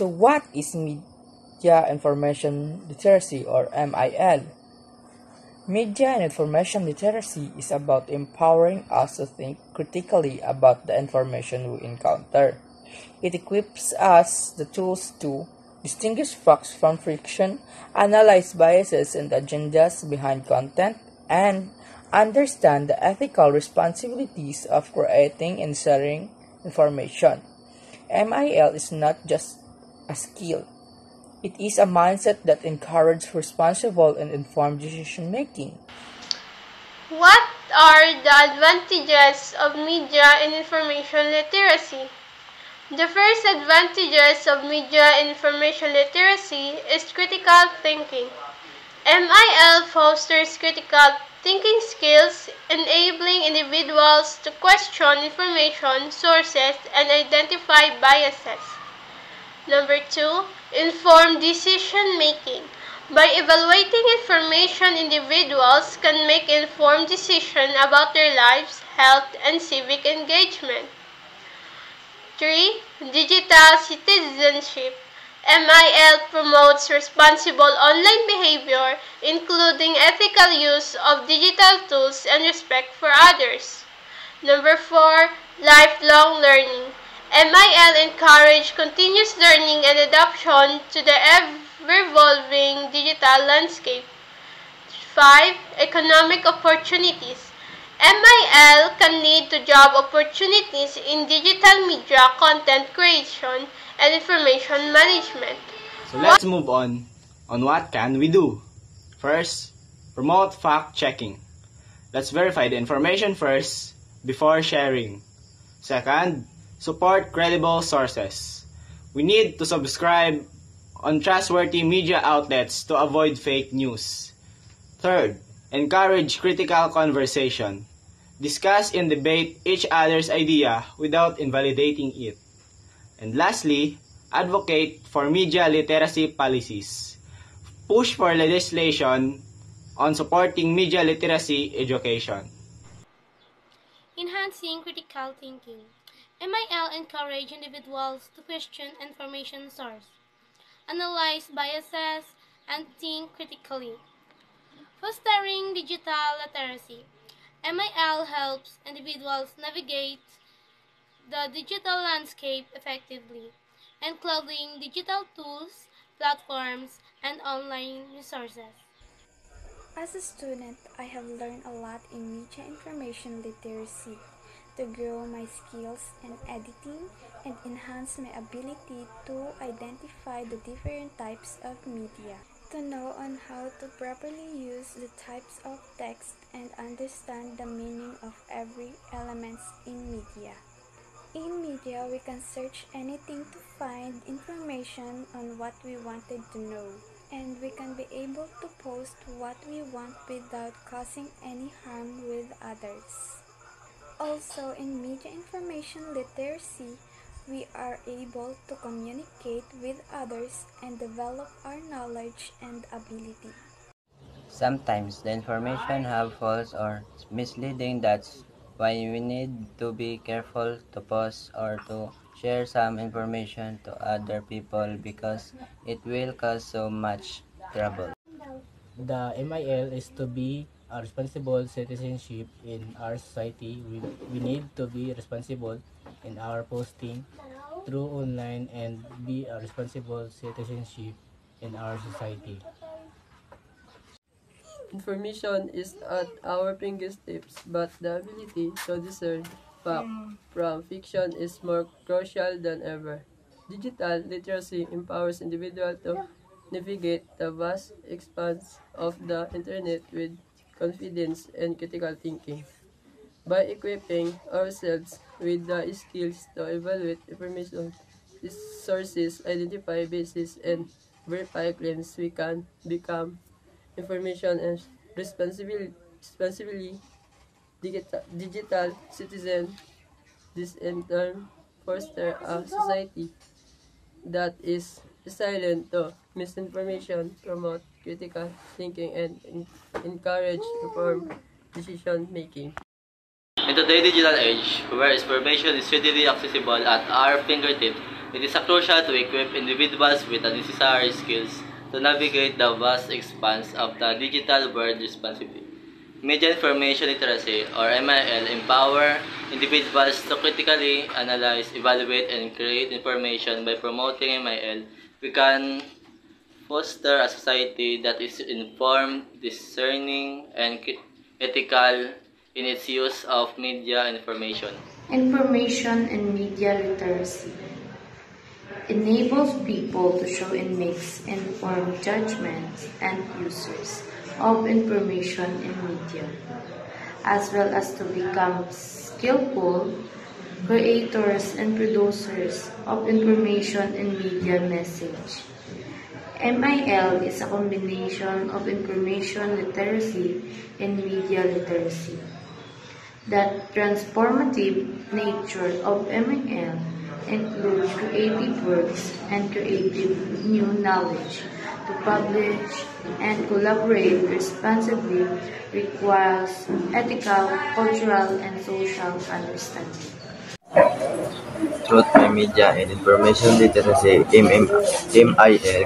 So what is Media Information Literacy or MIL? Media and information literacy is about empowering us to think critically about the information we encounter. It equips us the tools to distinguish facts from fiction, analyze biases and agendas behind content, and understand the ethical responsibilities of creating and sharing information. MIL is not just a skill. It is a mindset that encourages responsible and informed decision making. What are the advantages of media and information literacy? The first advantages of media and information literacy is critical thinking. MIL fosters critical thinking skills, enabling individuals to question information sources and identify biases. Number 2, informed decision making. By evaluating information, individuals can make informed decisions about their lives, health, and civic engagement. 3. Digital citizenship. MIL promotes responsible online behavior, including ethical use of digital tools and respect for others. Number 4. Lifelong learning. MIL encourages continuous learning and adaptation to the ever-evolving digital landscape. 5. Economic opportunities. MIL can lead to job opportunities in digital media, content creation, and information management. So let's move on what can we do. First, promote fact-checking. Let's verify the information first before sharing. Second, support credible sources. We need to subscribe on trustworthy media outlets to avoid fake news. Third, encourage critical conversation. Discuss and debate each other's idea without invalidating it. And lastly, advocate for media literacy policies. Push for legislation on supporting media literacy education. Enhancing critical thinking. MIL encourages individuals to question information source, analyze biases, and think critically. Fostering digital literacy. MIL helps individuals navigate the digital landscape effectively, including digital tools, platforms, and online resources. As a student, I have learned a lot in media information literacy to grow my skills in editing and enhance my ability to identify the different types of media, to know on how to properly use the types of text and understand the meaning of every element in media. In media, we can search anything to find information on what we wanted to know, and we can be able to post what we want without causing any harm with others. Also, in media information literacy, we are able to communicate with others and develop our knowledge and ability. Sometimes the information have false or misleading. That's why we need to be careful to post or to share some information to other people because it will cause so much trouble. The MIL is to be a responsible citizenship in our society. We need to be responsible in our posting through online and be a responsible citizenship in our society. Information is at our fingertips, but the ability to discern fact from fiction is more crucial than ever. Digital literacy empowers individuals to navigate the vast expanse of the internet with confidence and critical thinking. By equipping ourselves with the skills to evaluate information sources, identify biases, and verify claims, we can become information and responsibly digital citizen. This in turn foster a society that is resilient to misinformation, promote critical thinking, and encourage informed decision making. In today's digital age, where information is readily accessible at our fingertips, It is crucial to equip individuals with the necessary skills to navigate the vast expanse of the digital world responsibly. Media information literacy, or MIL, empower individuals to critically analyze, evaluate, and create information. By promoting MIL, we can foster a society that is informed, discerning, and ethical in its use of media information. Information and media literacy enables people to show and make informed judgments and users of information and media, as well as to become skillful creators and producers of information and media message. MIL is a combination of information literacy and media literacy. The transformative nature of MIL includes creative works and creative new knowledge. To publish and collaborate responsibly requires ethical, cultural, and social understanding. Through my media and information literacy MIL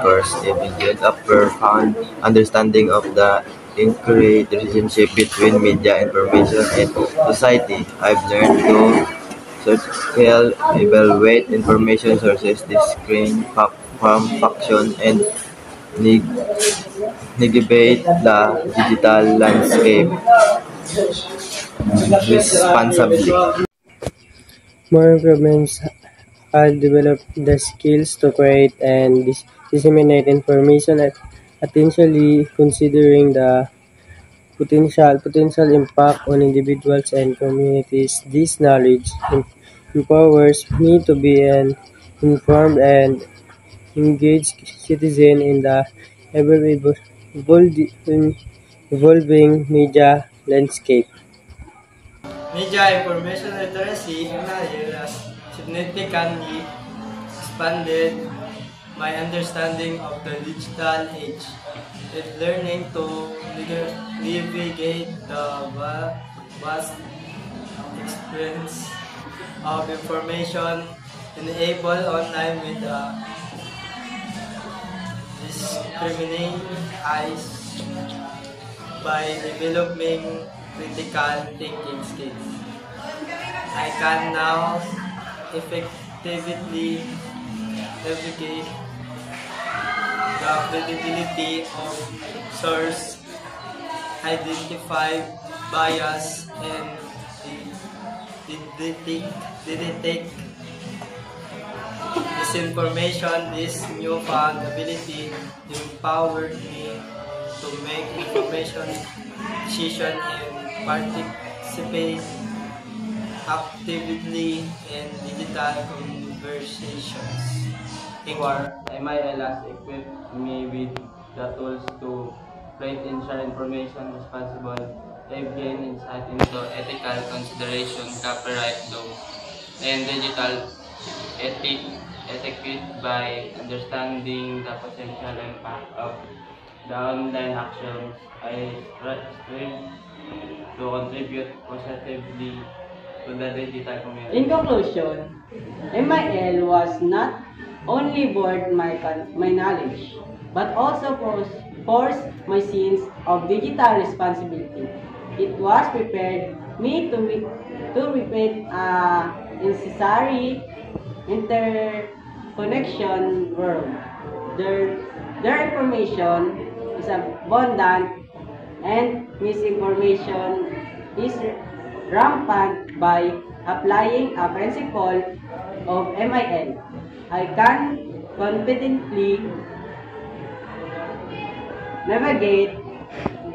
course, I built a profound understanding of the intricate relationship between media information and society. I've learned to search, evaluate information sources, discern from faction, and navigate the digital landscape responsibly. More improvements have developed the skills to create and disseminate information attentively, considering the potential impact on individuals and communities. This knowledge empowers me to be an informed and engaged citizen in the evolving media landscape. Media information literacy MIL has significantly expanded my understanding of the digital age. It's learning to navigate the vast experience of information enabled online with discriminating eyes by developing critical thinking skills. I can now effectively navigate the credibility of source, identify bias, and detect disinformation. This newfound ability empowered me to make information decisions and participate actively in digital conversations. MIL has equipped me with the tools to create and share information responsible. They've gained insight into ethical consideration, copyright law, and digital etiquette by understanding the potential impact of the online actions. I strive to contribute positively to the digital community. In conclusion, MIL was not only broadened my knowledge, but also forced my sense of digital responsibility. It was prepared me to repeat a necessary interconnection world. Their information is abundant and misinformation is rampant. By applying a principle of MIL, I can confidently navigate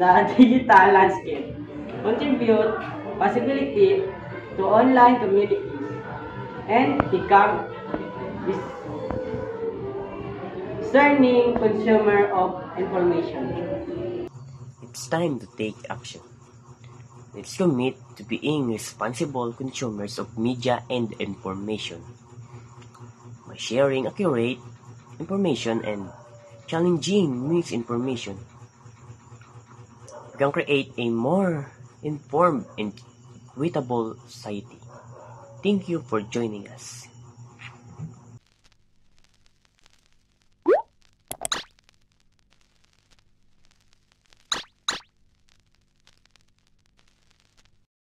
the digital landscape, contribute possibility to online communities, and become discerning consumer of information. It's time to take action. Let's commit to being responsible consumers of media and information. By sharing accurate information and challenging misinformation, we can create a more informed and equitable society. Thank you for joining us.